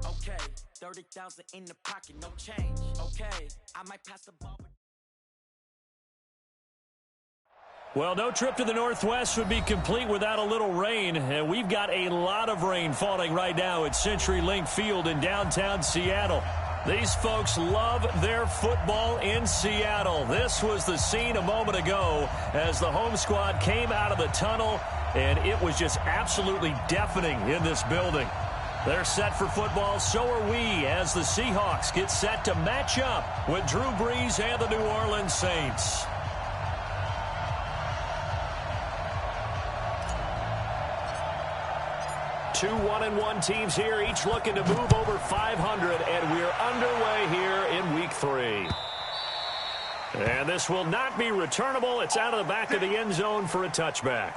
Okay, 30,000 in the pocket, no change. Okay, I might pass the ball. Well, no trip to the Northwest would be complete without a little rain, and we've got a lot of rain falling right now at CenturyLink Field in downtown Seattle. These folks love their football in Seattle. This was the scene a moment ago as the home squad came out of the tunnel, and it was just absolutely deafening in this building. They're set for football, so are we, as the Seahawks get set to match up with Drew Brees and the New Orleans Saints. Two 1-1 teams here, each looking to move over 500, and we're underway here in Week 3. And this will not be returnable. It's out of the back of the end zone for a touchback.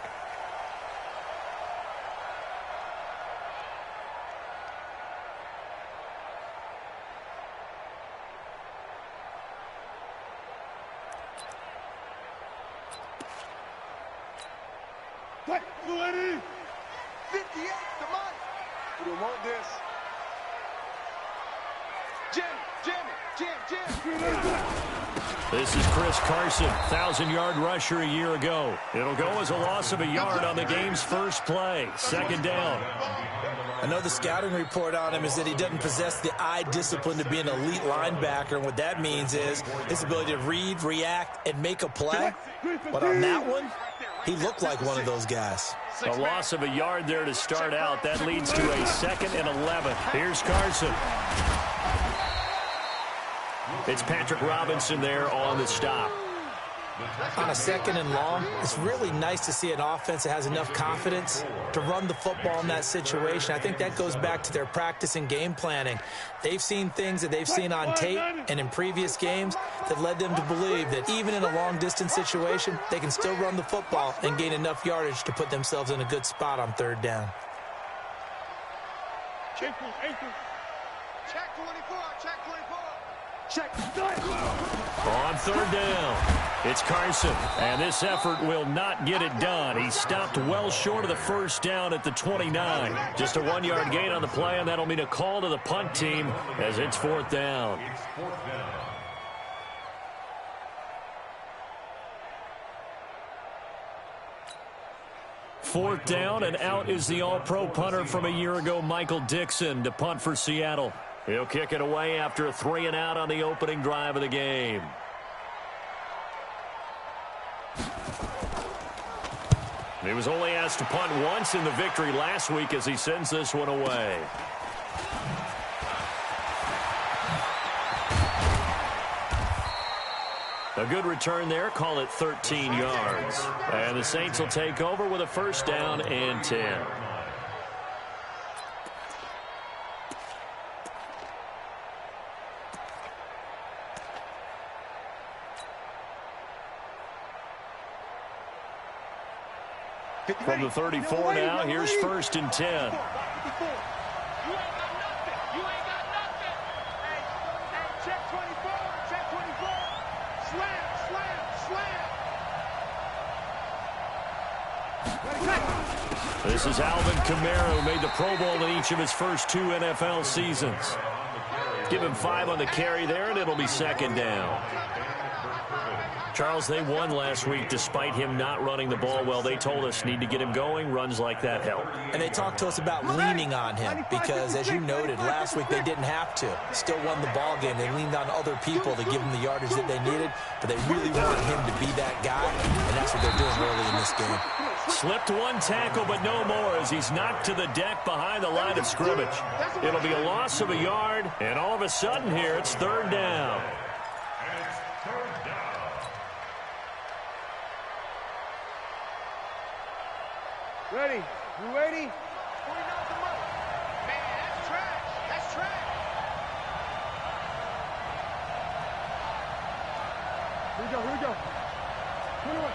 This is Chris Carson, 1,000-yard rusher a year ago. It'll go as a loss of a yard on the game's first play. Second down. I know the scouting report on him is that he doesn't possess the eye discipline to be an elite linebacker, and what that means is his ability to read, react, and make a play. But on that one, he looked like one of those guys. A loss of a yard there to start out. That leads to a 2nd and 11. Here's Carson. It's Patrick Robinson there on the stop. On a 2nd and long, it's really nice to see an offense that has enough confidence to run the football in that situation. I think that goes back to their practice and game planning. They've seen things that they've seen on tape and in previous games that led them to believe that even in a long-distance situation, they can still run the football and gain enough yardage to put themselves in a good spot on 3rd down. Check 24, check 24. Check. On 3rd down, it's Carson, and this effort will not get it done. He stopped well short of the first down at the 29. Just a 1-yard gain on the play, and that'll mean a call to the punt team as it's 4th down. Fourth down, and out is the all-pro punter from a year ago, Michael Dixon, to punt for Seattle. He'll kick it away after a 3-and-out on the opening drive of the game. He was only asked to punt once in the victory last week as he sends this one away. A good return there, call it 13 yards. And the Saints will take over with a 1st down and 10. From the 34 now, here's 1st and 10. This is Alvin Kamara, who made the Pro Bowl in each of his first 2 NFL seasons. Give him 5 on the carry there, and it'll be 2nd down. Charles, they won last week despite him not running the ball well. They told us need to get him going. Runs like that help. And they talked to us about leaning on him because, as you noted, last week they didn't have to. Still won the ball game. They leaned on other people to give them the yardage that they needed, but they really wanted him to be that guy, and that's what they're doing early in this game. Slipped 1 tackle, but no more as he's knocked to the deck behind the line of scrimmage. It'll be a loss of a yard, and all of a sudden here it's 3rd down. Ready? You ready? Man, that's trash. That's trash. Here we go. Here we go.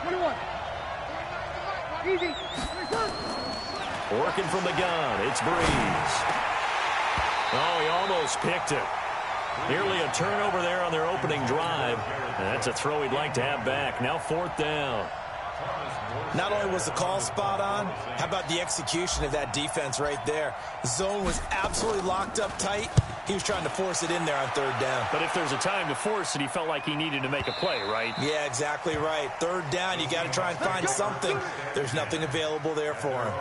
21. Easy. Working from the gun. It's Brees. Oh, he almost picked it. Nearly a turnover there on their opening drive. And that's a throw he'd like to have back. Now 4th down. Not only was the call spot on, how about the execution of that defense right there? The zone was absolutely locked up tight. He was trying to force it in there on third down. But if there's a time to force it, he felt like he needed to make a play, right? Yeah, exactly right. Third down, you got to try and find something. There's nothing available there for him.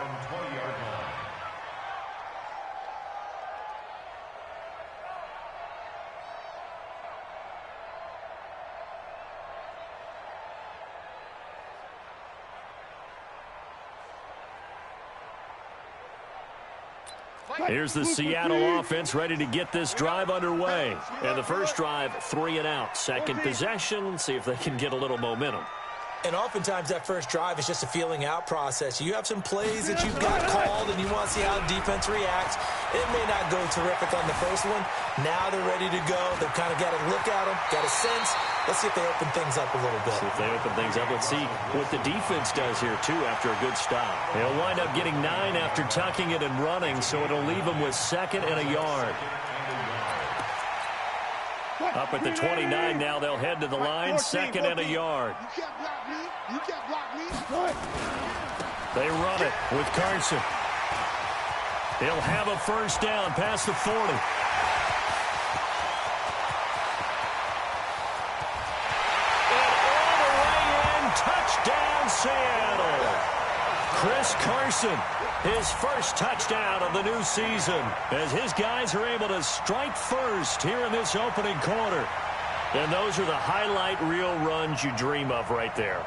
Here's the Seattle offense ready to get this drive underway. And the first drive, 3 and out. Second possession, see if they can get a little momentum. And oftentimes that first drive is just a feeling out process. You have some plays that you've got called and you want to see how the defense reacts. It may not go terrific on the first one. Now they're ready to go. They've kind of got to look at them, got a sense. Let's see if they open things up a little bit. See if they open things up. Let's see what the defense does here, too, after a good stop. They'll wind up getting 9 after tucking it and running, so it'll leave them with 2nd and a yard. Up at the 29 now, they'll head to the line, 2nd and a yard. You can't block me. They run it with Carson. He'll have a first down past the 40. Touchdown, Seattle. Chris Carson, his first touchdown of the new season, as his guys are able to strike first here in this opening quarter. And those are the highlight reel runs you dream of right there.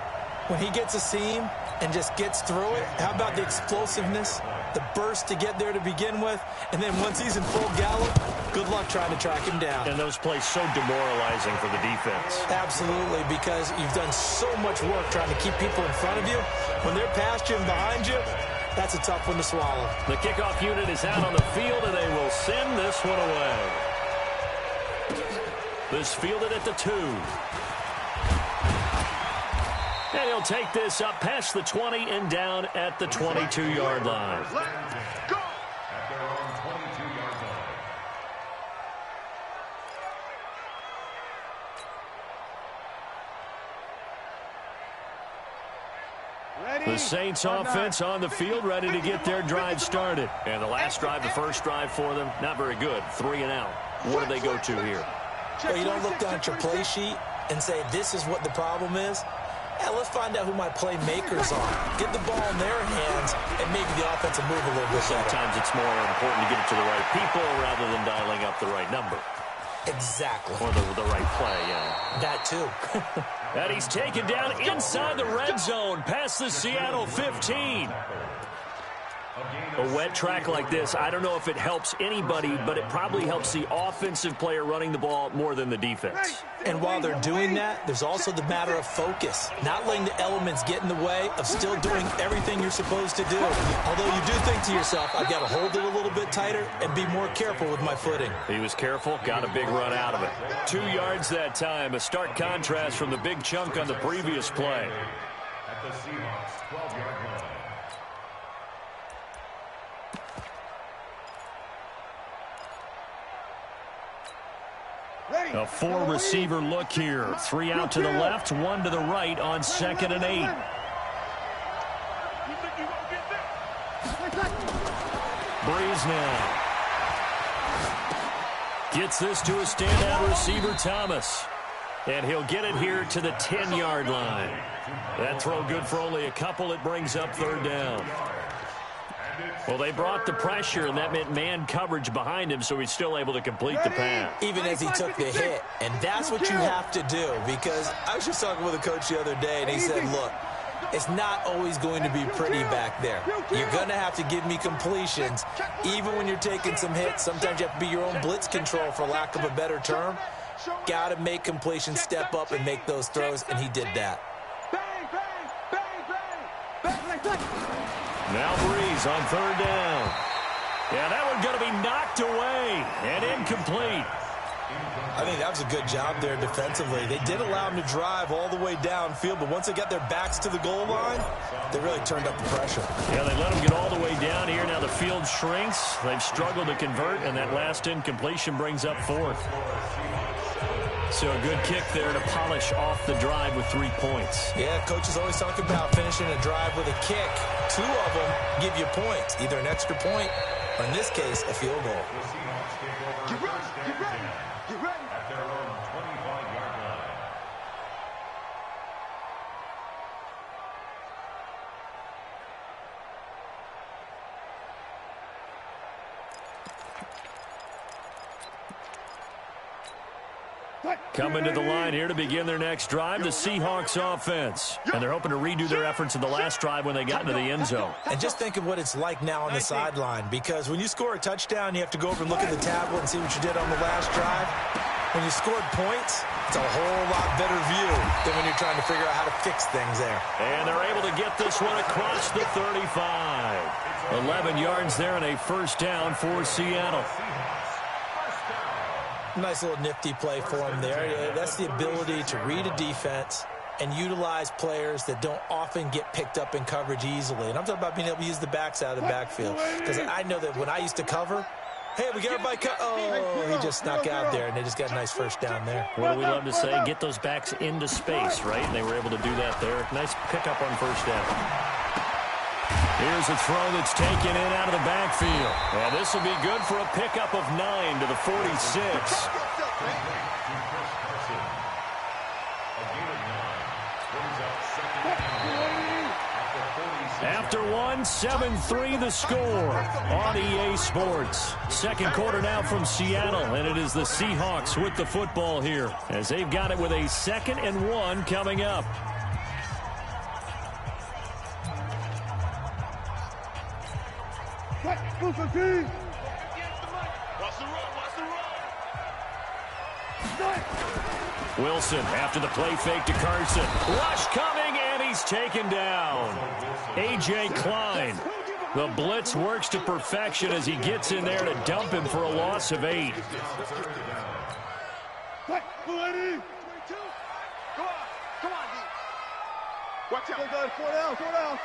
When he gets a seam and just gets through it, how about the explosiveness, the burst to get there to begin with, and then once he's in full gallop, good luck trying to track him down. And those plays so demoralizing for the defense. Absolutely, because you've done so much work trying to keep people in front of you. When they're past you and behind you, that's a tough one to swallow. The kickoff unit is out on the field, and they will send this one away. This fielded at the 2. And he'll take this up past the 20 and down at the 22-yard line. Let's go. The Saints offense on the field, ready to get their drive started. And the last drive, the first drive for them, not very good. 3 and out. What do they go to here? Well, you don't look down at your play sheet and say, this is what the problem is. Yeah, let's find out who my playmakers are. Get the ball in their hands, and maybe the offense will move a little bit better. Sometimes it's more important to get it to the right people rather than dialing up the right number. Exactly. Or the right play, yeah. That too. And he's taken down inside the red zone past the Seattle 15. A wet track like this, I don't know if it helps anybody, but it probably helps the offensive player running the ball more than the defense. And while they're doing that, there's also the matter of focus. Not letting the elements get in the way of still doing everything you're supposed to do. Although you do think to yourself, I've got to hold it a little bit tighter and be more careful with my footing. He was careful, got a big run out of it. 2 yards that time, a stark contrast from the big chunk on the previous play. At the Seahawks 12-yard line. A 4-receiver look here. 3 out to the left, 1 to the right on 2nd and 8. Breeze now. Gets this to a standout receiver, Thomas. And he'll get it here to the 10-yard line. That throw good for only a couple. It brings up 3rd down. Well, they brought the pressure, and that meant man coverage behind him, so he's still able to complete the pass. Even as he took the hit. And that's what you have to do, because I was just talking with a coach the other day, and he said, look, it's not always going to be pretty back there. You're going to have to give me completions. Even when you're taking some hits, sometimes you have to be your own blitz control, for lack of a better term. Got to make completions, step up, and make those throws, and he did that. Now Breeze on 3rd down. Yeah, that one's going to be knocked away and incomplete. I think that was a good job there defensively. They did allow him to drive all the way downfield, but once they got their backs to the goal line, they really turned up the pressure. Yeah, they let him get all the way down here. Now the field shrinks. They've struggled to convert, and that last incompletion brings up 4th. So a good kick there to polish off the drive with 3 points. Yeah, coaches always talk about finishing a drive with a kick. 2 of them give you points, either an extra point or, in this case, a field goal. Get ready, get ready, get ready. At their own 25-yard line. Coming to the line here to begin their next drive, the Seahawks offense. And they're hoping to redo their efforts in the last drive when they got into the end zone. And just think of what it's like now on the sideline, because when you score a touchdown, you have to go over and look at the tablet and see what you did on the last drive. When you scored points, it's a whole lot better view than when you're trying to figure out how to fix things there. And they're able to get this one across the 35. 11 yards there and a first down for Seattle. Nice little nifty play for him there. Yeah, that's the ability to read a defense and utilize players that don't often get picked up in coverage easily. And I'm talking about being able to use the backs out of the backfield. Because I know that when I used to cover, hey, we got everybody cut. Oh, he just snuck out there, and they just got a nice first down there. What do we love to say? Get those backs into space, right? And they were able to do that there. Nice pickup on first down. Here's a throw that's taken in out of the backfield. And this will be good for a pickup of 9 to the 46. After one, 7-3 the score on EA Sports. Second quarter now from Seattle, and it is the Seahawks with the football here as they've got it with a 2nd and 1 coming up. Wilson after the play fake to Carson. Rush coming, and he's taken down. A.J. Klein. The blitz works to perfection as he gets in there to dump him for a loss of 8. Watch out. 4 down.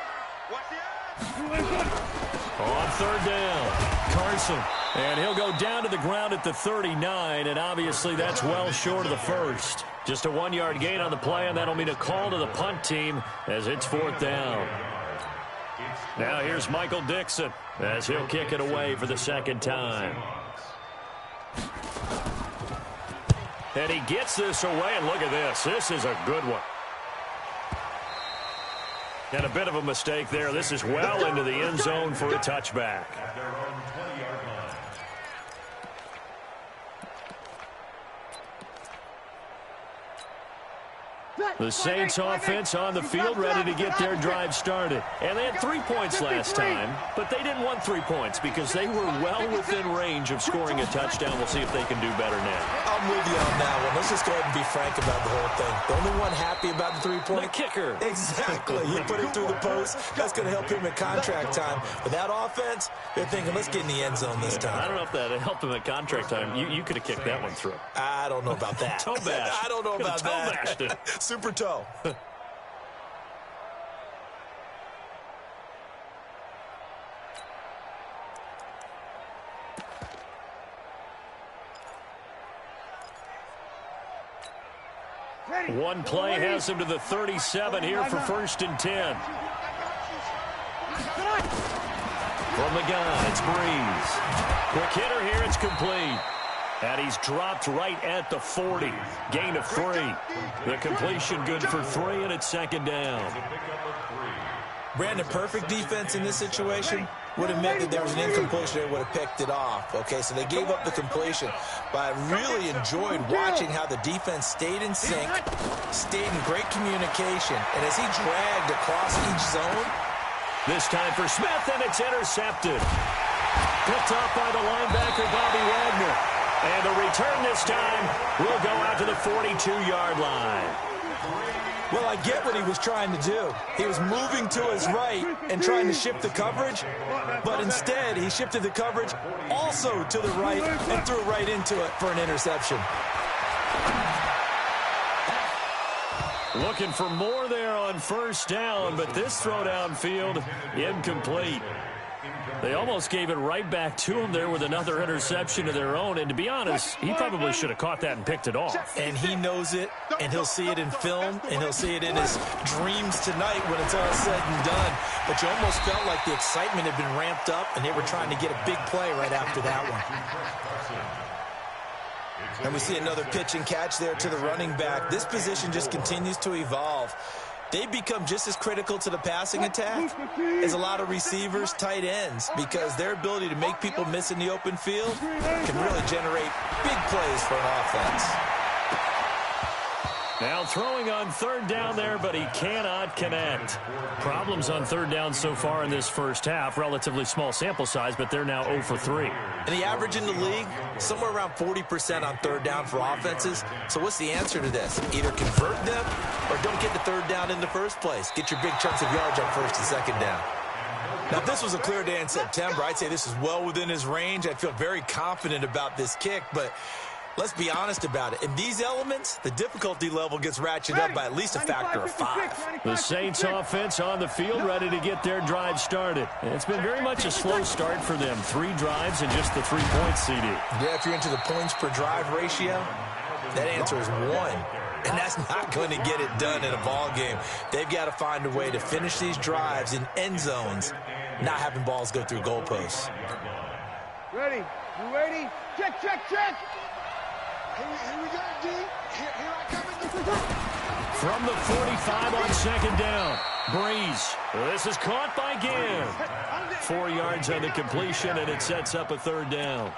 On 3rd down, Carson. And he'll go down to the ground at the 39, and obviously that's well short of the first. Just a 1-yard gain on the play, and that'll mean a call to the punt team as it's 4th down. Now here's Michael Dixon as he'll kick it away for the 2nd time. And he gets this away, and look at this. This is a good one. And a bit of a mistake there. This is well into the end zone for a touchback. The Saints offense on the field ready to get their drive started. And they had 3 points last time, but they didn't want 3 points because they were well within range of scoring a touchdown. We'll see if they can do better now. I'm with you on that one. Let's just go ahead and be frank about the whole thing. The only one happy about the 3-point? The kicker. Exactly. He put it through the post. That's going to help him at contract time. But that offense, they're thinking, let's get in the end zone this time. I don't know if that helped him at contract time. You could have kicked that one through. I don't know about that. Toe bash. I don't know about that. Toe bashed it. Super toe. One play has him to the 37 here for 1st and 10. From the gun, it's Breeze. Quick hitter here, it's complete. And he's dropped right at the 40. Gain of 3. The completion good for 3, and it's 2nd down. Brandon, perfect defense in this situation would have meant that there was an incompletion that would have picked it off. Okay, so they gave up the completion. But I really enjoyed watching how the defense stayed in sync, stayed in great communication, and as he dragged across each zone. This time for Smith, and it's intercepted. Picked off by the linebacker, Bobby Wagner. And the return this time will go out to the 42-yard line. Well, I get what he was trying to do. He was moving to his right and trying to shift the coverage, but instead he shifted the coverage also to the right and threw right into it for an interception. Looking for more there on 1st down, but this throw downfield incomplete. They almost gave it right back to him there with another interception of their own. And to be honest, he probably should have caught that and picked it off. And he knows it, and he'll see it in film, and he'll see it in his dreams tonight when it's all said and done. But you almost felt like the excitement had been ramped up, and they were trying to get a big play right after that one. And we see another pitch and catch there to the running back. This position just continues to evolve. They become just as critical to the passing attack as a lot of receivers, tight ends, because their ability to make people miss in the open field can really generate big plays for an offense. Now throwing on third down there, but he cannot connect. Problems on third down so far in this first half. Relatively small sample size, but they're now 0 for 3. And the average in the league, somewhere around 40% on third down for offenses. So what's the answer to this? Either convert them or don't get the third down in the first place. Get your big chunks of yards on first and second down. Now, if this was a clear day in September, I'd say this is well within his range. I'd feel very confident about this kick, but let's be honest about it. In these elements, the difficulty level gets ratcheted up by at least a factor of 5. The Saints offense on the field, ready to get their drive started. It's been very much a slow start for them. 3 drives and just the 3 points, CD. Yeah, if you're into the points per drive ratio, that answer is 1. And that's not going to get it done in a ball game. They've got to find a way to finish these drives in end zones, not having balls go through goalposts. Ready? You ready? Check, check, check! Here we go, D. Here I come. From the 45 on second down, Breeze. This is caught by Ginn. 4 yards on the completion, and it sets up a third down.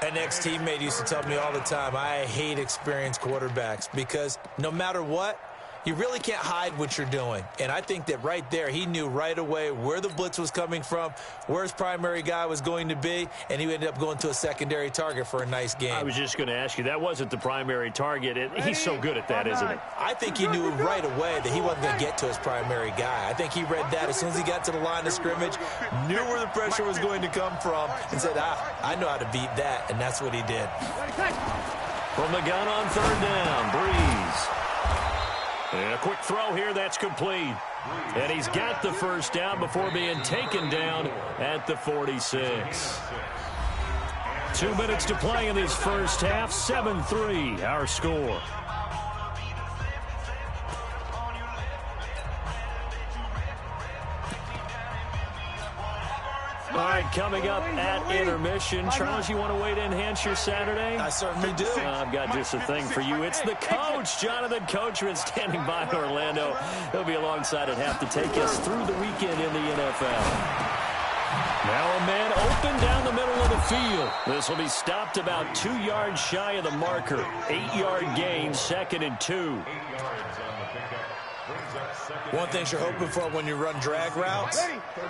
An ex-teammate used to tell me all the time, I hate experienced quarterbacks because no matter what, you really can't hide what you're doing. And I think that right there, he knew right away where the blitz was coming from, where his primary guy was going to be, and he ended up going to a secondary target for a nice game. I was just going to ask you, that wasn't the primary target. He's so good at that, isn't he? I think he knew right away that he wasn't going to get to his primary guy. I think he read that as soon as he got to the line of scrimmage, knew where the pressure was going to come from, and said, I know how to beat that, and that's what he did. From the gun on third down, Breeze. And a quick throw here, that's complete. And he's got the first down before being taken down at the 46. 2 minutes to play in this first half, 7-3, our score. All right, coming up at intermission. Charles, you want to wait to enhance your Saturday? I certainly do. I've got just a thing for you. It's the coach, Jonathan Coachman, standing by in Orlando. He'll be alongside at half to take us through the weekend in the NFL. Now a man open down the middle of the field. This will be stopped about 2 yards shy of the marker. 8-yard gain, 2nd and 2. One thing you're hoping for when you run drag routes,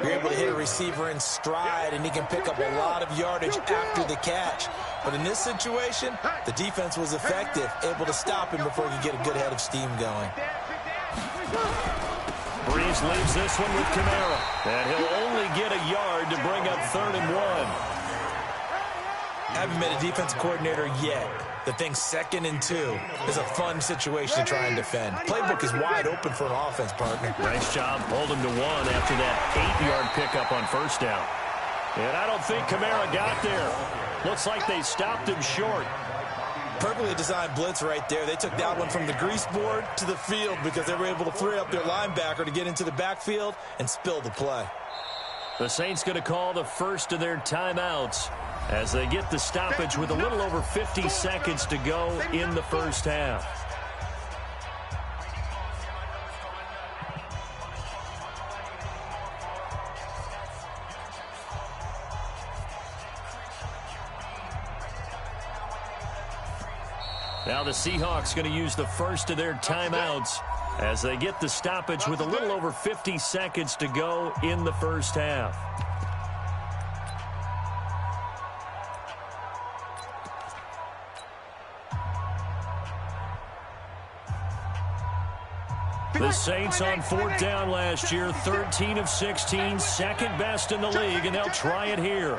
you're able to hit a receiver in stride, and he can pick up a lot of yardage after the catch. But in this situation, the defense was effective, able to stop him before he could get a good head of steam going. Breeze leaves this one with Kamara, and he'll only get a yard to bring up 3rd and 1. I haven't been a defensive coordinator yet. The thing 2nd and 2 is a fun situation to try and defend. Playbook is wide open for an offense, partner. Nice job. Hold him to 1 after that 8-yard pickup on first down. And I don't think Kamara got there. Looks like they stopped him short. Perfectly designed blitz right there. They took that one from the grease board to the field because they were able to free up their linebacker to get into the backfield and spill the play. The Saints going to call the first of their timeouts as they get the stoppage with a little over 50 seconds to go in the first half. Now the Seahawks going to use the first of their timeouts as they get the stoppage with a little over 50 seconds to go in the first half. The Saints on 4th down last year, 13 of 16, second best in the league, and they'll try it here.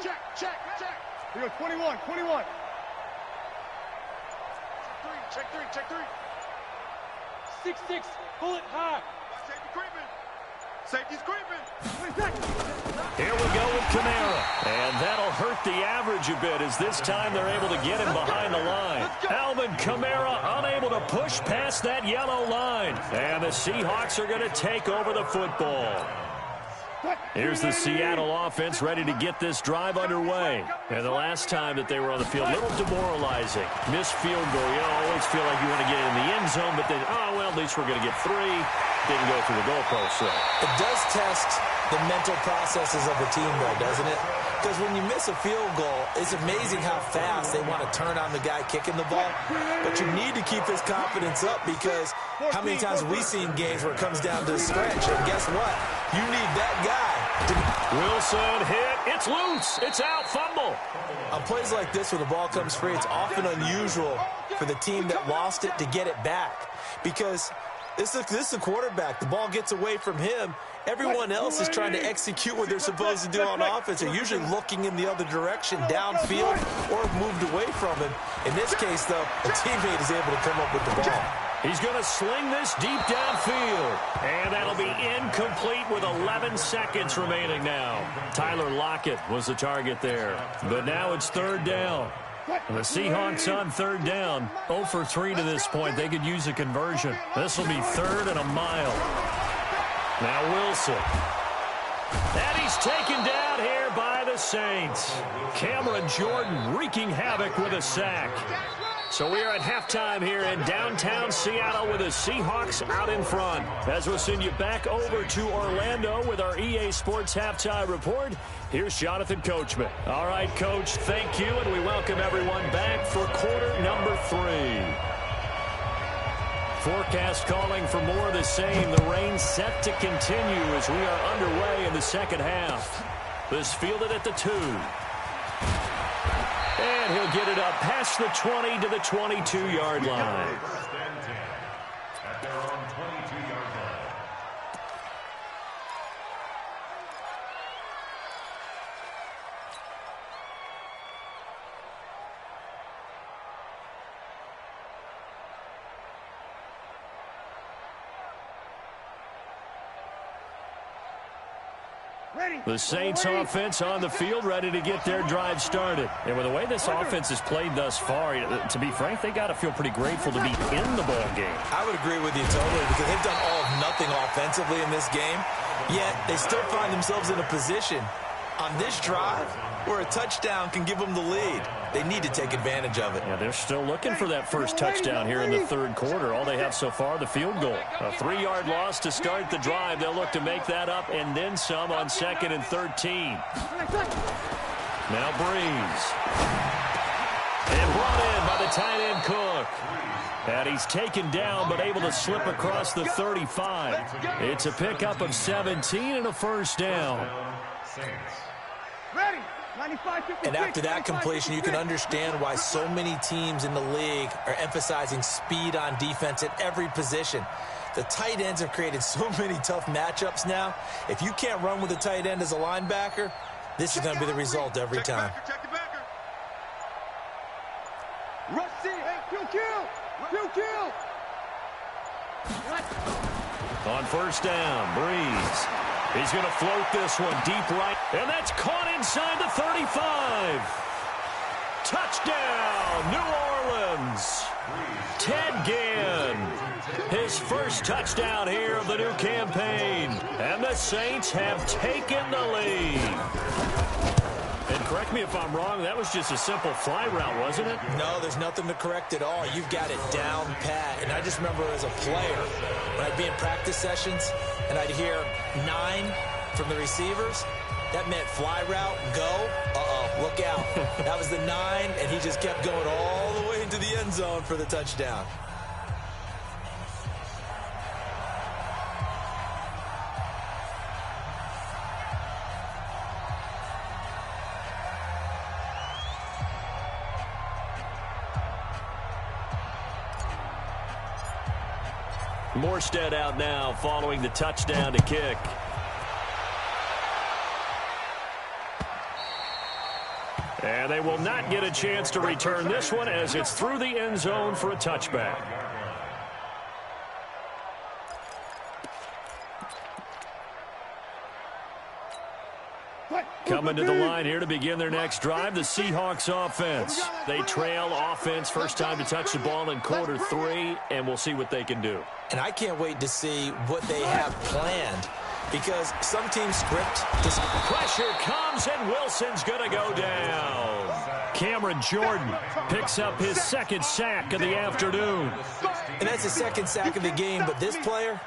Check. 21. Check three. 6-6. Pull it high. Safety's creeping. 20 seconds. Here we go with Kamara. And that'll hurt the average a bit as this time they're able to get him behind the line. Alvin Kamara unable to push past that yellow line. And the Seahawks are going to take over the football. Here's the Seattle offense ready to get this drive underway. And the last time that they were on the field, a little demoralizing. Missed field goal. You always feel like you want to get in the end zone, but then, oh, well, at least we're going to get 3. Didn't go through the goalpost. It does test the mental processes of the team, though, doesn't it? Because when you miss a field goal, it's amazing how fast they want to turn on the guy kicking the ball. But you need to keep his confidence up because how many times have we seen games where it comes down to the stretch? And guess what? You need that guy. Wilson hit. It's loose. It's out. Fumble. On plays like this where the ball comes free, it's often unusual for the team that lost it to get it back because this is the quarterback. The ball gets away from him. Everyone else is trying to execute what they're supposed to do on offense. They're usually looking in the other direction, downfield, or moved away from him. In this case, though, a teammate is able to come up with the ball. He's going to sling this deep downfield. And that'll be incomplete with 11 seconds remaining now. Tyler Lockett was the target there. But now it's 3rd down. And the Seahawks on 3rd down. 0 for 3 to this point. They could use a conversion. This will be 3rd and a mile. Now Wilson. And he's taken down here by the Saints. Cameron Jordan wreaking havoc with a sack. So we are at halftime here in downtown Seattle with the Seahawks out in front. As we'll send you back over to Orlando with our EA Sports Halftime Report, here's Jonathan Coachman. All right, Coach, thank you, and we welcome everyone back for quarter number 3. Forecast calling for more of the same. The rain set to continue as we are underway in the second half. This fielded at the 2. And he'll get it up past the 20 to the 22-yard line. At their own 22-yard line. The Saints offense on the field ready to get their drive started. And with the way this offense has played thus far, to be frank, they got to feel pretty grateful to be in the ball game. I would agree with you totally because they've done all of nothing offensively in this game, yet they still find themselves in a position on this drive where a touchdown can give them the lead. They need to take advantage of it. Yeah, they're still looking for that first touchdown here in the 3rd quarter. All they have so far, the field goal. A 3-yard loss to start the drive. They'll look to make that up and then some on 2nd and 13. Now Breeze. And brought in by the tight end Cook. And he's taken down but able to slip across the 35. It's a pickup of 17 and a first down. Ready. 95, 56, and after that completion, you can understand why so many teams in the league are emphasizing speed on defense at every position. The tight ends have created so many tough matchups now. If you can't run with a tight end as a linebacker, this is going to be the result every time. On first down, Breeze. He's going to float this one deep right. And that's caught inside the 35. Touchdown, New Orleans. Ted Ginn. His first touchdown here of the new campaign. And the Saints have taken the lead. And correct me if I'm wrong, that was just a simple fly route, wasn't it? No, there's nothing to correct at all. You've got it down pat. And I just remember as a player, when I'd be in practice sessions and I'd hear 9 from the receivers, that meant fly route, go, look out. That was the 9, and he just kept going all the way into the end zone for the touchdown. Morstead out now following the touchdown to kick. And they will not get a chance to return this one as it's through the end zone for a touchback. Coming to the line here to begin their next drive, the Seahawks offense. They trail offense first time to touch the ball in quarter 3, and we'll see what they can do. And I can't wait to see what they have planned, because some teams script this. Pressure comes, and Wilson's going to go down. Cameron Jordan picks up his second sack of the afternoon. And that's his second sack of the game, but this player,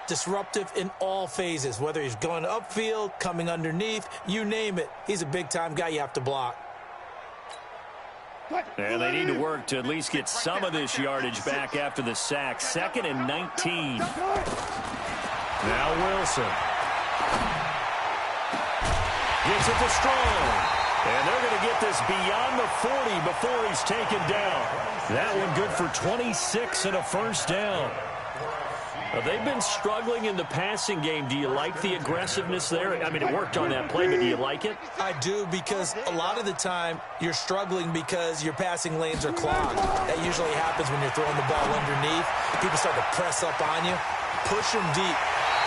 disruptive in all phases, whether he's going upfield, coming underneath, you name it. He's a big-time guy you have to block. And they need to work to at least get some of this yardage back after the sack. 2nd and 19. Now Wilson. Gets it to Strong. And they're going to get this beyond the 40 before he's taken down. That one good for 26 and a first down. They've been struggling in the passing game. Do you like the aggressiveness there? I mean, it worked on that play, but do you like it? I do, because a lot of the time you're struggling because your passing lanes are clogged. That usually happens when you're throwing the ball underneath. People start to press up on you. Push them deep.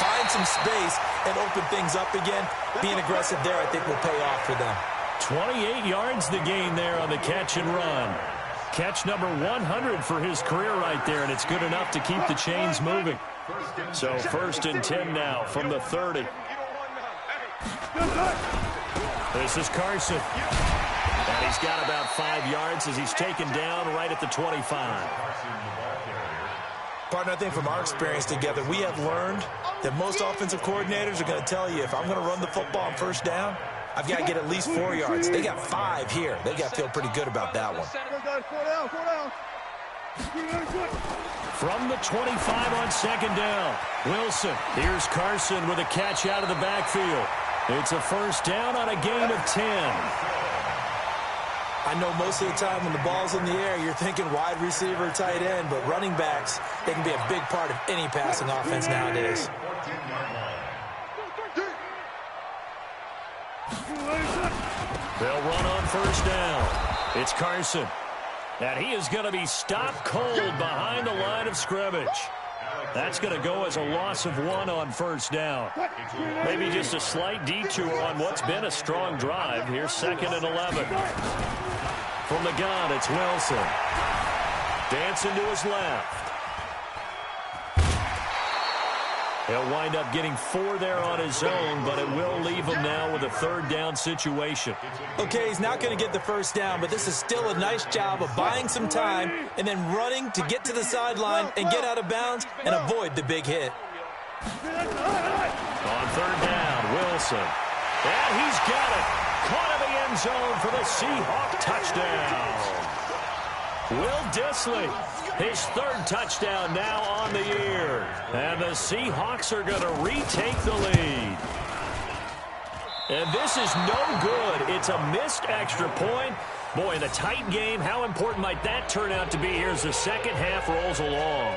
Find some space and open things up again. Being aggressive there, I think, will pay off for them. 28 yards the gain there on the catch and run. Catch number 100 for his career right there, and it's good enough to keep the chains moving. So 1st and 10 now from the 30. This is Carson. And he's got about 5 yards as he's taken down right at the 25. Partner, I think from our experience together, we have learned that most offensive coordinators are going to tell you, if I'm going to run the football on first down, I've got to get at least 4 yards. They got 5 here. They got to feel pretty good about that one. From the 25 on 2nd down, Wilson. Here's Carson with a catch out of the backfield. It's a first down on a gain of 10. I know most of the time when the ball's in the air, you're thinking wide receiver, tight end, but running backs, they can be a big part of any passing offense nowadays. They'll run on first down. It's Carson. And he is going to be stopped cold behind the line of scrimmage. That's going to go as a loss of 1 on first down. Maybe just a slight detour on what's been a strong drive. Here's 2nd and 11. From the gun, it's Wilson. Dancing to his left. He'll wind up getting 4 there on his own, but it will leave him now with a 3rd down situation. Okay, he's not going to get the first down, but this is still a nice job of buying some time and then running to get to the sideline and get out of bounds and avoid the big hit. On 3rd down, Wilson. And he's got it. Caught in the end zone for the Seahawk touchdown. Will Dissly, his 3rd touchdown now on the year. And the Seahawks are going to retake the lead. And this is no good. It's a missed extra point. Boy, in a tight game, how important might that turn out to be here as the second half rolls along?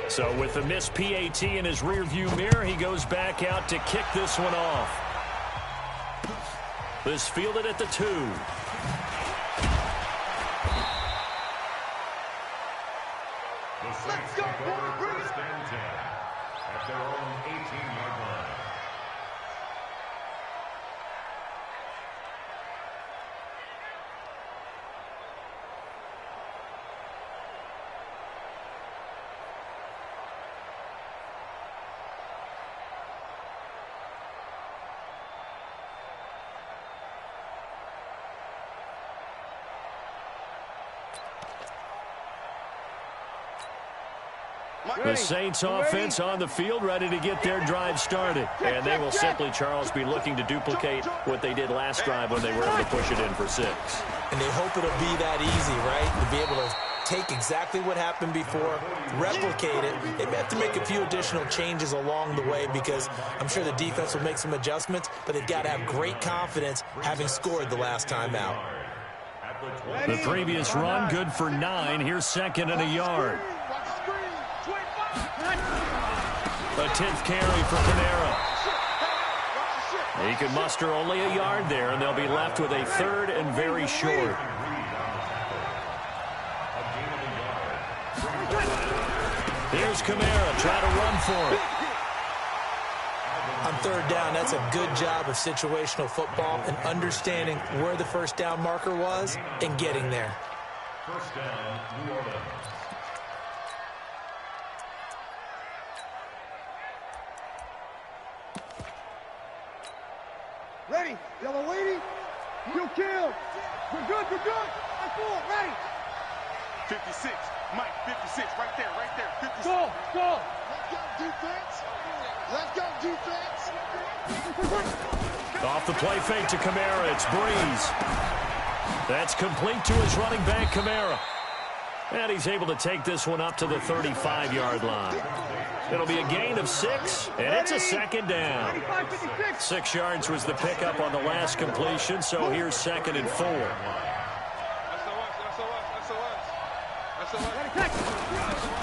So with the missed PAT in his rearview mirror, he goes back out to kick this one off. This fielded at the 2. Let's go, first and 10 at their own 18-yard line. The Saints offense on the field, ready to get their drive started. And they will simply, Charles, be looking to duplicate what they did last drive when they were able to push it in for 6. And they hope it'll be that easy, right? To be able to take exactly what happened before, replicate it. They may have to make a few additional changes along the way because I'm sure the defense will make some adjustments, but they've got to have great confidence having scored the last time out. The previous run, good for 9. Here's 2nd and a yard. A 10th carry for Kamara. He can muster only a yard there, and they'll be left with a 3rd and very short. Here's Kamara trying to run for it. On 3rd down, that's a good job of situational football and understanding where the first down marker was and getting there. First down, New Orleans. Ready? Y'all are waiting? You kill. We're good, we're good. I'm full, ready. 56. Mike, 56. Right there, right there. 56. Go, go. Let's go, defense. Let's go, defense. Off the play fake to Kamara. It's Breeze. That's complete to his running back, Kamara. And he's able to take this one up to the 35-yard line. It'll be a gain of 6, and it's a 2nd down. 6 yards was the pickup on the last completion, so here's 2nd and 4.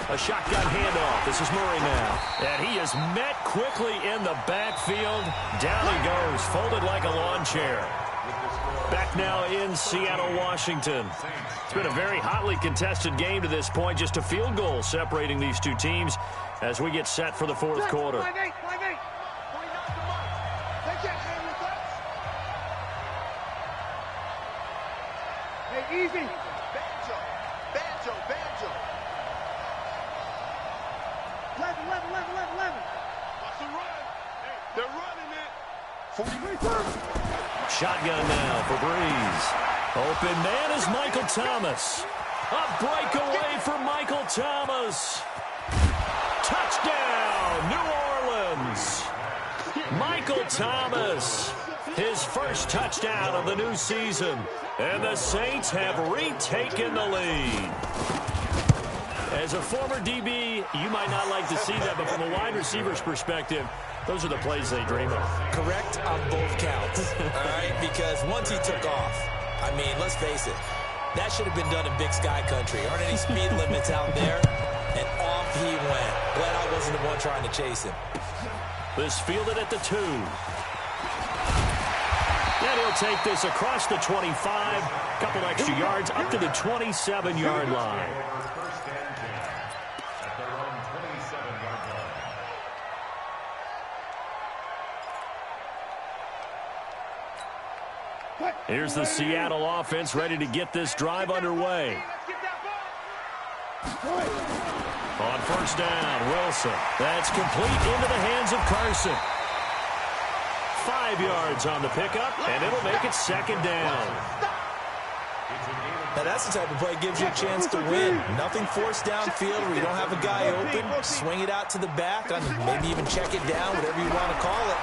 A shotgun handoff. This is Murray now. And he is met quickly in the backfield. Down he goes, folded like a lawn chair. Back now in Seattle, Washington. It's been a very hotly contested game to this point. Just a field goal separating these two teams as we get set for the 4th quarter. 5-8, 5-8. They can't hang with us. Hey, easy. Banjo. Banjo, banjo. 11. Watch the run. Hey, they're running it. 43. Shotgun now for Breeze. Open man is Michael Thomas. A breakaway for Michael Thomas. Touchdown, New Orleans. Michael Thomas, his first touchdown of the new season. And the Saints have retaken the lead. As a former DB, you might not like to see that, but from a wide receiver's perspective, those are the plays they dream of. Correct on both counts, all right? Because once he took off, I mean, let's face it, that should have been done in Big Sky Country. Aren't any speed limits out there? And off he went. Glad I wasn't the one trying to chase him. This fielded at the 2. And he'll take this across the 25, a couple extra yards, up to the 27-yard line. First and 10 at their own 27-yard line. Here's the Seattle offense ready to get this drive underway. On first down, Wilson. That's complete into the hands of Carson. 5 yards on the pickup, and it'll make it 2nd down. Now, that's the type of play that gives you a chance to win. Nothing forced downfield where you don't have a guy open. Swing it out to the back, maybe even check it down, whatever you want to call it.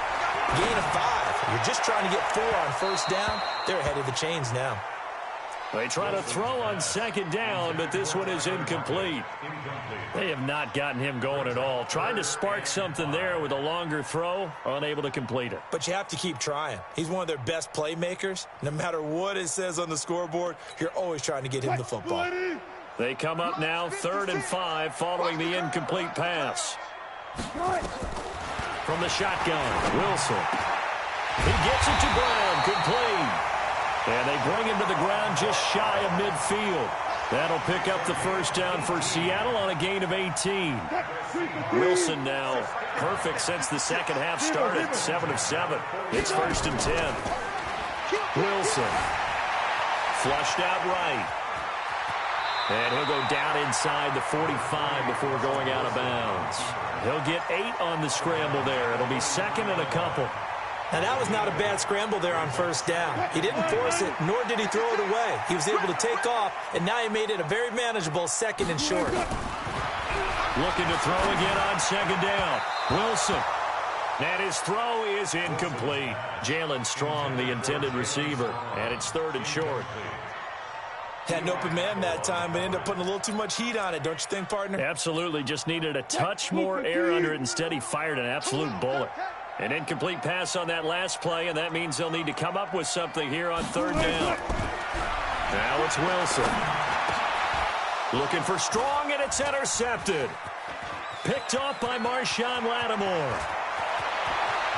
Gain of 5. You're just trying to get 4 on first down. They're ahead of the chains now. They try to throw on 2nd down, but this one is incomplete. They have not gotten him going at all. Trying to spark something there with a longer throw, unable to complete it. But you have to keep trying. He's one of their best playmakers. No matter what it says on the scoreboard, you're always trying to get him the football. They come up now 3rd and 5 following the incomplete pass. From the shotgun, Wilson. He gets it to Brown, complete. And they bring him to the ground just shy of midfield. That'll pick up the first down for Seattle on a gain of 18. Wilson now perfect since the second half started, 7 of 7. It's 1st and 10. Wilson flushed out right. And he'll go down inside the 45 before going out of bounds. He'll get 8 on the scramble there. It'll be 2nd and a couple. Now, that was not a bad scramble there on first down. He didn't force it, nor did he throw it away. He was able to take off, and now he made it a very manageable 2nd and short. Looking to throw again on 2nd down. Wilson. And his throw is incomplete. Jalen Strong, the intended receiver, and it's 3rd and short. Had an open man that time, but ended up putting a little too much heat on it, don't you think, partner? Absolutely. Just needed a touch more air under it. Instead, he fired an absolute bullet. An incomplete pass on that last play, and that means they'll need to come up with something here on 3rd down. Now it's Wilson. Looking for Strong, and it's intercepted. Picked off by Marshawn Lattimore.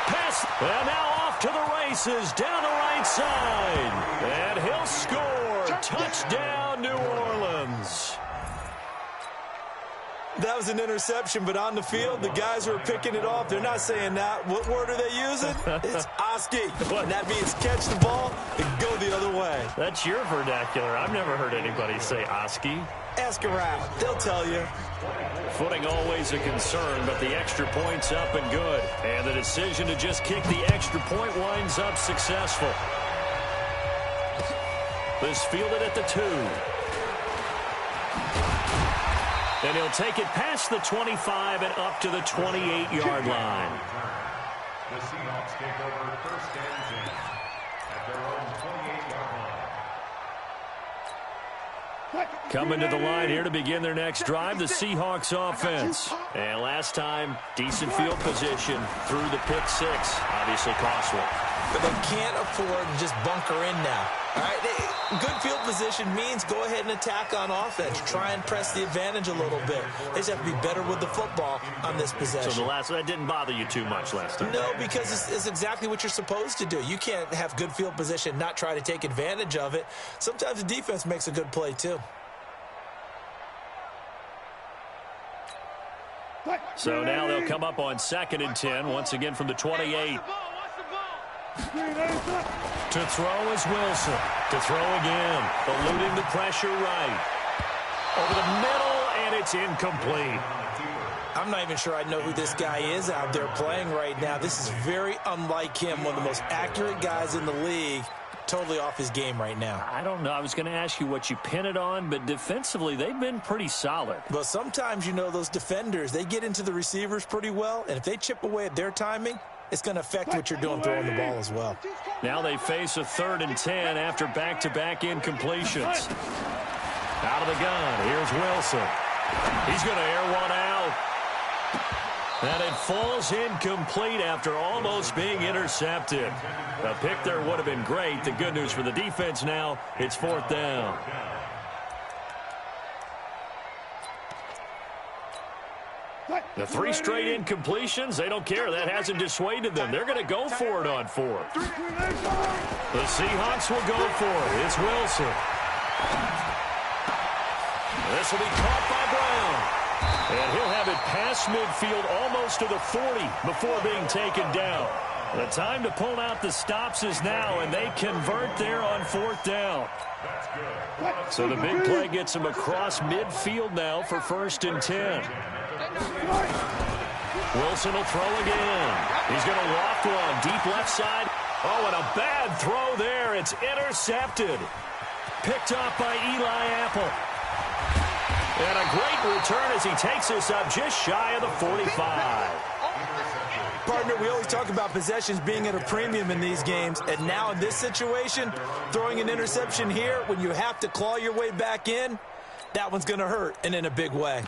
Pass, and now off to the races down the right side. And he'll score. Touchdown, New Orleans. That was an interception, but on the field, the guys who are picking it off, they're not saying that. What word are they using? It's Oski. And that means catch the ball and go the other way. That's your vernacular. I've never heard anybody say Oski. Ask around. They'll tell you. Footing always a concern, but the extra point's up and good. And the decision to just kick the extra point winds up successful. This fielded at the 2. And he'll take it past the 25 and up to the 28-yard line. The Seahawks take over first and 10 at their own 28-yard line. Coming to the line here to begin their next drive, the Seahawks offense. And last time, decent field position through the pick 6. Obviously costly. But they can't afford to just bunker in now. All right, good field position means go ahead and attack on offense. Try and press the advantage a little bit. They just have to be better with the football on this possession. So that didn't bother you too much last time? No, because it's exactly what you're supposed to do. You can't have good field position, not try to take advantage of it. Sometimes the defense makes a good play, too. So now they'll come up on 2nd and 10, once again from the 28. To throw is Wilson. To throw again. Eluding the pressure right. Over the middle, and it's incomplete. I'm not even sure I know who this guy is out there playing right now. This is very unlike him, one of the most accurate guys in the league. Totally off his game right now. I don't know. I was going to ask you what you pin it on, but defensively, they've been pretty solid. Well, sometimes, those defenders, they get into the receivers pretty well, and if they chip away at their timing, it's going to affect what you're doing throwing the ball as well. Now they face a 3rd and 10 after back-to-back incompletions. Out of the gun, here's Wilson. He's going to air one out. And it falls incomplete after almost being intercepted. A pick there would have been great. The good news for the defense now, it's 4th down. The 3 straight incompletions, they don't care. That hasn't dissuaded them. They're going to go for it on 4th. The Seahawks will go for it. It's Wilson. This will be caught by Brown. And he'll have it past midfield almost to the 40 before being taken down. The time to pull out the stops is now, and they convert there on 4th down. So the big play gets him across midfield now for 1st and 10. Wilson will throw again. He's going to loft one. Deep left side. Oh, and a bad throw there. It's intercepted. Picked off by Eli Apple. And a great return as he takes us up just shy of the 45. Partner, we always talk about possessions being at a premium in these games, and now in this situation, throwing an interception here when you have to claw your way back in, that one's going to hurt, and in a big way.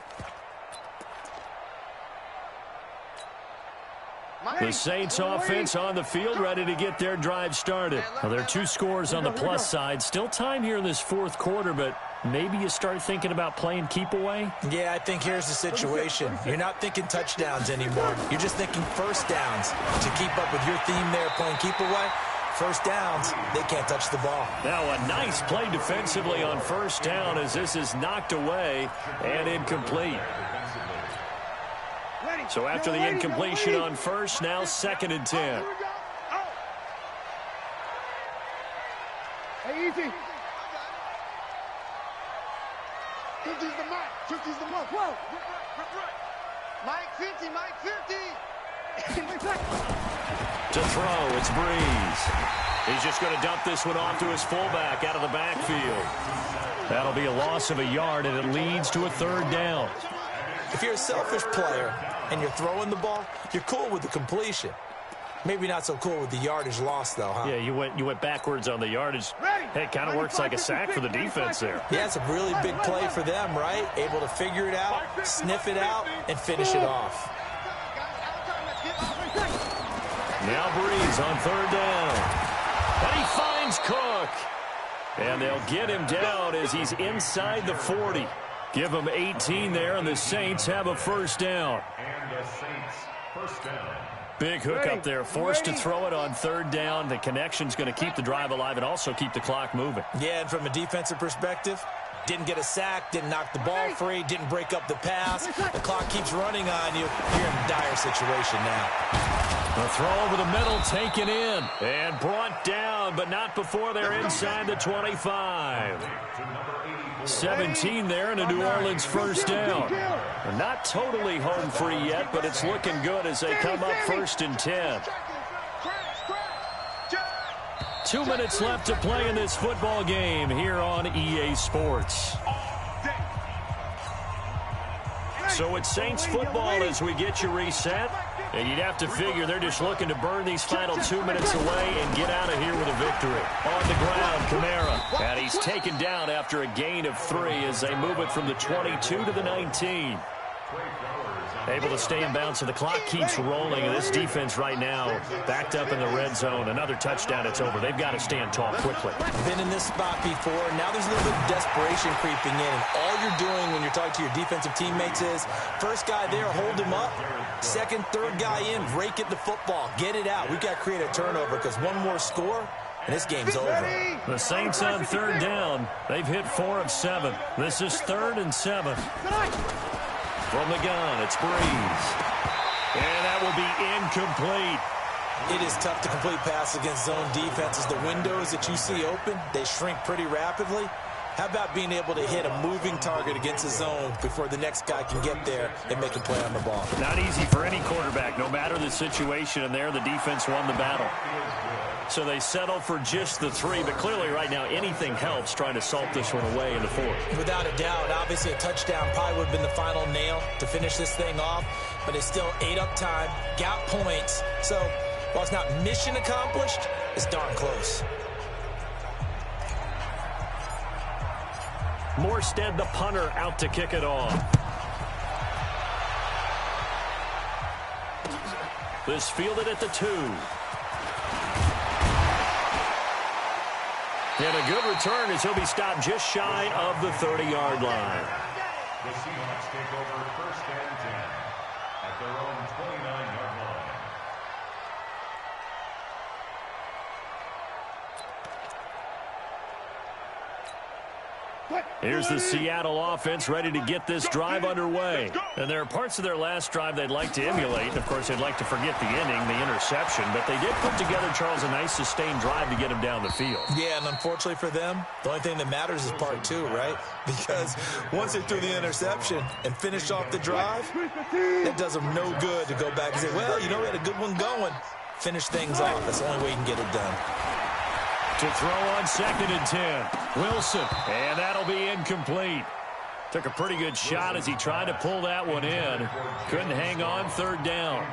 The Saints offense on the field, ready to get their drive started. Now, there are 2 scores on the plus side. Still time here in this 4th quarter, but maybe you start thinking about playing keep away? Yeah, I think here's the situation. You're not thinking touchdowns anymore. You're just thinking first downs. To keep up with your theme there, playing keep away, first downs, they can't touch the ball. Now a nice play defensively on 1st down as this is knocked away and incomplete. So after the incompletion on 1st, now 2nd and 10. Hey, easy. 50's the mark. 50's the mark. Whoa. Mike 50, Mike 50. To throw, it's Breeze. He's just going to dump this one off to his fullback out of the backfield. That'll be a loss of a yard, and it leads to a 3rd down. If you're a selfish player and you're throwing the ball, you're cool with the completion. Maybe not so cool with the yardage loss, though, huh? Yeah, you went backwards on the yardage. Hey, it kind of works like a sack for the defense there. Yeah, it's a really big play for them, right? Able to figure it out, sniff it out, and finish it off. Now Breeze on 3rd down. And he finds Cook. And they'll get him down as he's inside the 40. Give them 18 there, and the Saints have a first down. And the Saints first down. Big hook up there, forced to throw it on third down. The connection's going to keep the drive alive and also keep the clock moving. Yeah, and from a defensive perspective, didn't get a sack, didn't knock the ball free, didn't break up the pass. The clock keeps running on you. You're in a dire situation now. The throw over the middle, taken in, and brought down, but not before they're inside the 25. 17 there, and a New Orleans first down. They're not totally home free yet, but it's looking good as they come up first and 10. 2 minutes left to play in this football game here on EA Sports. So it's Saints football as we get you reset. And you'd have to figure they're just looking to burn these final 2 minutes away and get out of here with a victory. On the ground, Kamara. And he's taken down after a gain of 3 as they move it from the 22 to the 19. Able to stay in bounds, so the clock keeps rolling. And this defense right now backed up in the red zone. Another touchdown, it's over. They've got to stand tall quickly. Been in this spot before. Now there's a little bit of desperation creeping in. And all you're doing when you're talking to your defensive teammates is, first guy there, hold him up. Second, third guy in, rake at the football. Get it out. We've got to create a turnover because one more score, and this game's over. The Saints on third down. They've hit 4 of 7. This is 3rd and 7. From the gun, it's Breeze. And that will be incomplete. It is tough to complete passes against zone defenses. The windows that you see open, they shrink pretty rapidly. How about being able to hit a moving target against the zone before the next guy can get there and make a play on the ball? Not easy for any quarterback, no matter the situation. And there, the defense won the battle. So they settle for just the 3, but clearly right now anything helps trying to salt this one away in the 4th. Without a doubt, obviously a touchdown probably would have been the final nail to finish this thing off, but it's still ate up time, got points. So while it's not mission accomplished, it's darn close. Morstead, the punter, out to kick it off. This fielded at the 2. And a good return as he'll be stopped just shy of the 30-yard line. The Seahawks take over first and 10 at their own 29-yard line. Here's the Seattle offense ready to get this drive underway. And there are parts of their last drive they'd like to emulate. And, of course, they'd like to forget the inning, the interception. But they did put together, Charles, a nice sustained drive to get him down the field. Yeah, and unfortunately for them, the only thing that matters is part 2, right? Because once they threw the interception and finished off the drive, it does them no good to go back and say, well, you know, we had a good one going. Finish things off. That's the only way you can get it done. To throw on 2nd and 10. Wilson, and that'll be incomplete. Took a pretty good shot as he tried to pull that one in. Couldn't hang on, 3rd down.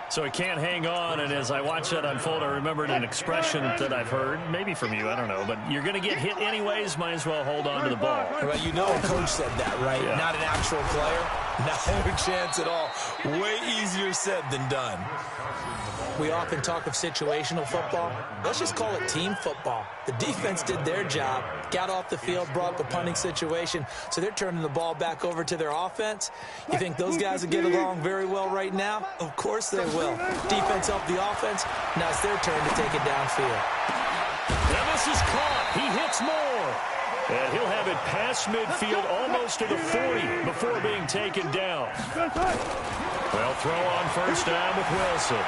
So he can't hang on, and as I watch that unfold, I remembered an expression that I've heard, maybe from you, I don't know, but you're going to get hit anyways, might as well hold on to the ball. Well, you know a coach said that, right? Yeah. Not an actual player. No chance at all. Way easier said than done. We often talk of situational football. Let's just call it team football. The defense did their job, got off the field, brought up a punting situation, so they're turning the ball back over to their offense. You think those guys will get along very well right now? Of course they will. Defense helped the offense. Now it's their turn to take it downfield. And this is caught. He hits more. And he'll have it past midfield almost to the 40 before being taken down. Well, throw on first down with Wilson.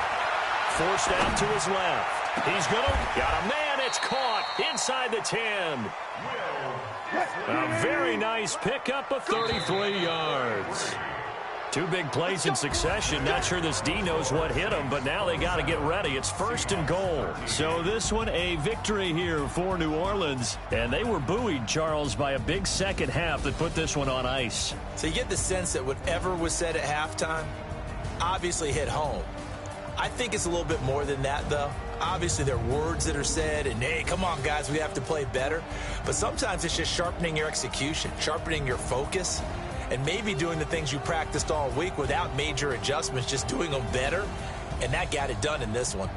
Forced out to his left. He's going to got a man. It's caught inside the 10. A very nice pickup of 33 yards. 2 big plays in succession. Not sure this D knows what hit him, but now they got to get ready. It's 1st and goal. So this one a victory here for New Orleans. And they were buoyed, Charles, by a big second half that put this one on ice. So you get the sense that whatever was said at halftime obviously hit home. I think it's a little bit more than that, though. Obviously, there are words that are said, and, hey, come on, guys, we have to play better. But sometimes it's just sharpening your execution, sharpening your focus, and maybe doing the things you practiced all week without major adjustments, just doing them better. And that got it done in this one.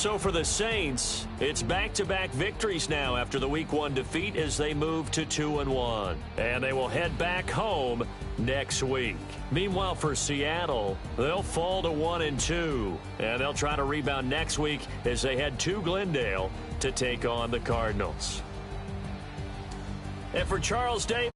So for the Saints, it's back-to-back victories now after the Week 1 defeat as they move to 2-1. And they will head back home next week. Meanwhile, for Seattle, they'll fall to 1-2. And they'll try to rebound next week as they head to Glendale to take on the Cardinals. And for Charles Davis,